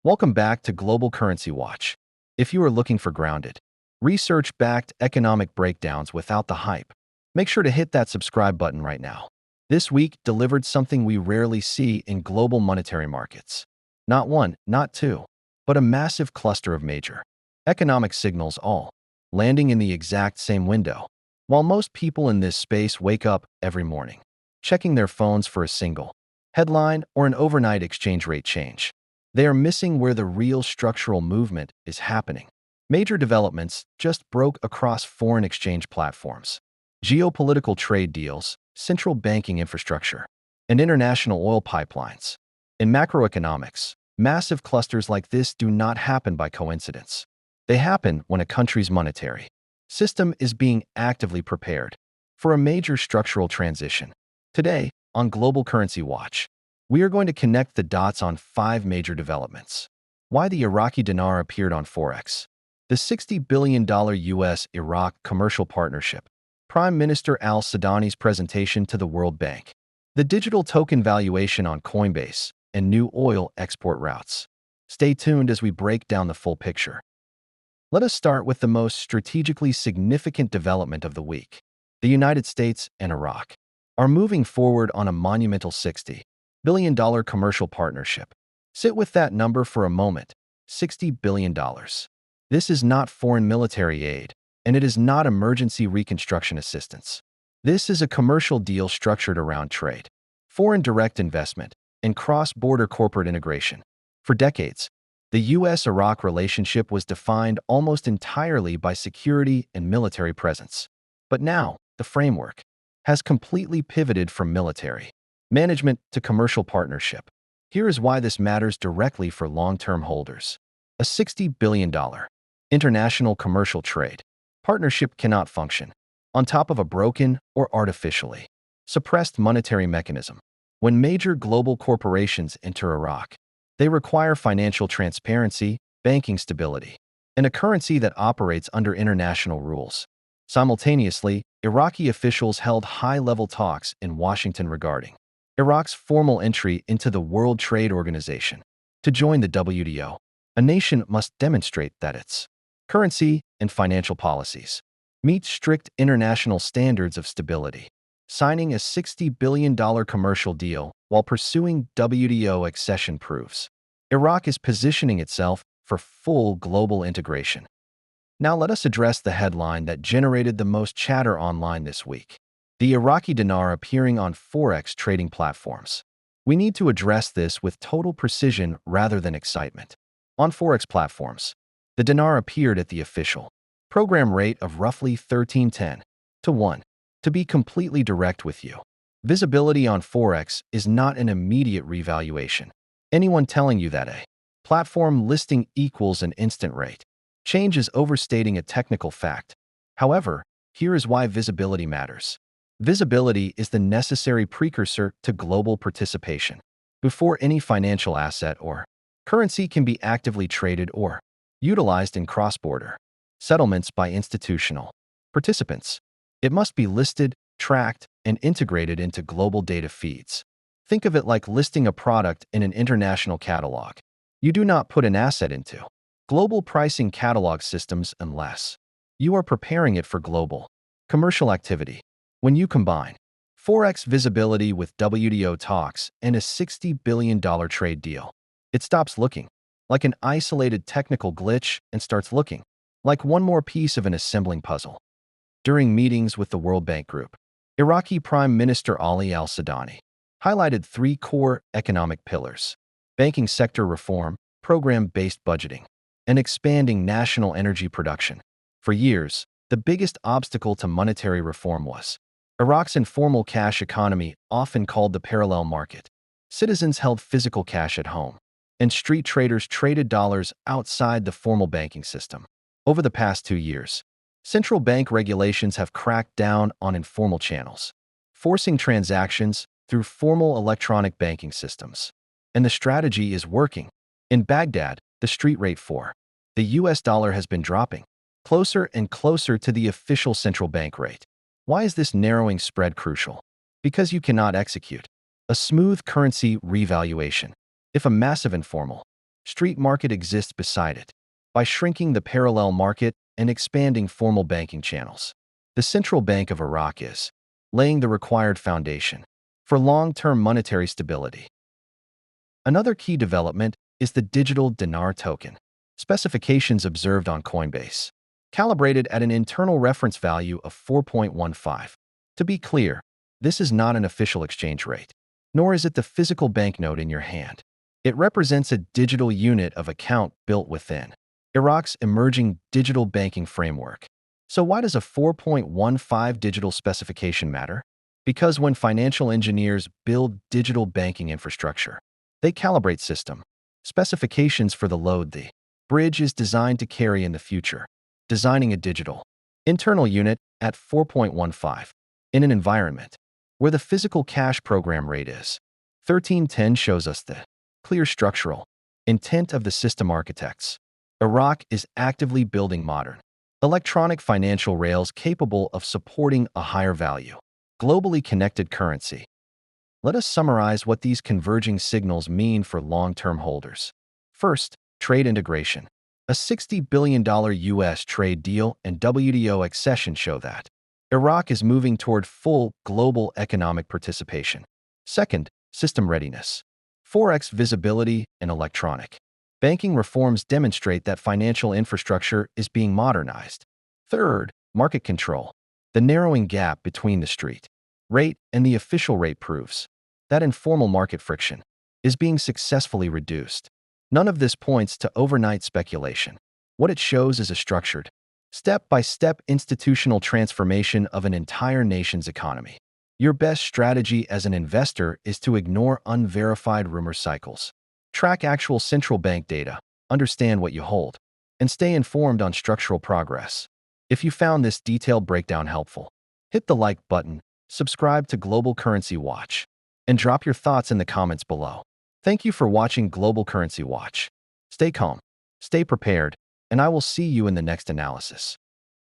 Welcome back to Global Currency Watch. If you are looking for grounded, research-backed economic breakdowns without the hype, make sure to hit that subscribe button right now. This week delivered something we rarely see in global monetary markets. Not one, not two, but a massive cluster of major economic signals all landing in the exact same window. While most people in this space wake up every morning, checking their phones for a single headline or an overnight exchange rate change, they are missing where the real structural movement is happening. Major developments just broke across foreign exchange platforms, geopolitical trade deals, central banking infrastructure, and international oil pipelines. In macroeconomics, massive clusters like this do not happen by coincidence. They happen when a country's monetary system is being actively prepared for a major structural transition. Today, on Global Currency Watch, we are going to connect the dots on 5 major developments. Why the Iraqi dinar appeared on Forex, the $60 billion U.S.-Iraq commercial partnership, Prime Minister Al-Sudani's presentation to the World Bank, the digital token valuation on Coinbase, and new oil export routes. Stay tuned as we break down the full picture. Let us start with the most strategically significant development of the week. The United States and Iraq are moving forward on a monumental $60 billion commercial partnership. Sit with that number for a moment, $60 billion. This is not foreign military aid, and it is not emergency reconstruction assistance. This is a commercial deal structured around trade, foreign direct investment, and cross-border corporate integration. For decades, the U.S.-Iraq relationship was defined almost entirely by security and military presence. But now, the framework has completely pivoted from military management to commercial partnership. Here is why this matters directly for long-term holders. A $60 billion international commercial trade partnership cannot function on top of a broken or artificially suppressed monetary mechanism. When major global corporations enter Iraq, they require financial transparency, banking stability, and a currency that operates under international rules. Simultaneously, Iraqi officials held high-level talks in Washington regarding Iraq's formal entry into the World Trade Organization. To join the WTO, a nation must demonstrate that its currency and financial policies meet strict international standards of stability. Signing a $60 billion commercial deal while pursuing WTO accession proves Iraq is positioning itself for full global integration. Now let us address the headline that generated the most chatter online this week: the Iraqi dinar appearing on Forex trading platforms. We need to address this with total precision rather than excitement. On Forex platforms, the dinar appeared at the official program rate of roughly 1310 to 1. To be completely direct with you, visibility on Forex is not an immediate revaluation. Anyone telling you that a platform listing equals an instant rate change is overstating a technical fact. However, here is why visibility matters. Visibility is the necessary precursor to global participation. Before any financial asset or currency can be actively traded or utilized in cross-border settlements by institutional participants, it must be listed, tracked, and integrated into global data feeds. Think of it like listing a product in an international catalog. You do not put an asset into global pricing catalog systems unless you are preparing it for global commercial activity. When you combine Forex visibility with WTO talks and a $60 billion trade deal, it stops looking like an isolated technical glitch and starts looking like one more piece of an assembling puzzle. During meetings with the World Bank Group, Iraqi Prime Minister Ali Al-Sudani highlighted 3 core economic pillars: banking sector reform, program-based budgeting, and expanding national energy production. For years, the biggest obstacle to monetary reform was Iraq's informal cash economy, often called the parallel market. Citizens held physical cash at home, and street traders traded dollars outside the formal banking system. Over the past 2 years, central bank regulations have cracked down on informal channels, forcing transactions through formal electronic banking systems. And the strategy is working. In Baghdad, the street rate for the US dollar has been dropping closer and closer to the official central bank rate. Why is this narrowing spread crucial? Because you cannot execute a smooth currency revaluation if a massive informal street market exists beside it, by shrinking the parallel market and expanding formal banking channels. The Central Bank of Iraq is laying the required foundation for long-term monetary stability. Another key development is the digital Dinar token. Specifications observed on Coinbase, calibrated at an internal reference value of 4.15. To be clear, this is not an official exchange rate, nor is it the physical banknote in your hand. It represents a digital unit of account built within Iraq's emerging digital banking framework. So why does a 4.15 digital specification matter? Because when financial engineers build digital banking infrastructure, they calibrate system specifications for the load the bridge is designed to carry in the future. Designing a digital internal unit at 4.15 in an environment where the physical cash program rate is 1310 shows us the clear structural intent of the system architects. Iraq is actively building modern electronic financial rails capable of supporting a higher value, globally connected currency. Let us summarize what these converging signals mean for long-term holders. First, trade integration. A $60 billion U.S. trade deal and WTO accession show that Iraq is moving toward full global economic participation. Second, system readiness. Forex visibility and electronic banking reforms demonstrate that financial infrastructure is being modernized. Third, market control. The narrowing gap between the street rate and the official rate proves that informal market friction is being successfully reduced. None of this points to overnight speculation. What it shows is a structured, step-by-step institutional transformation of an entire nation's economy. Your best strategy as an investor is to ignore unverified rumor cycles. Track actual central bank data, understand what you hold, and stay informed on structural progress. If you found this detailed breakdown helpful, hit the like button, subscribe to Global Currency Watch, and drop your thoughts in the comments below. Thank you for watching Global Currency Watch. Stay calm, stay prepared, and I will see you in the next analysis.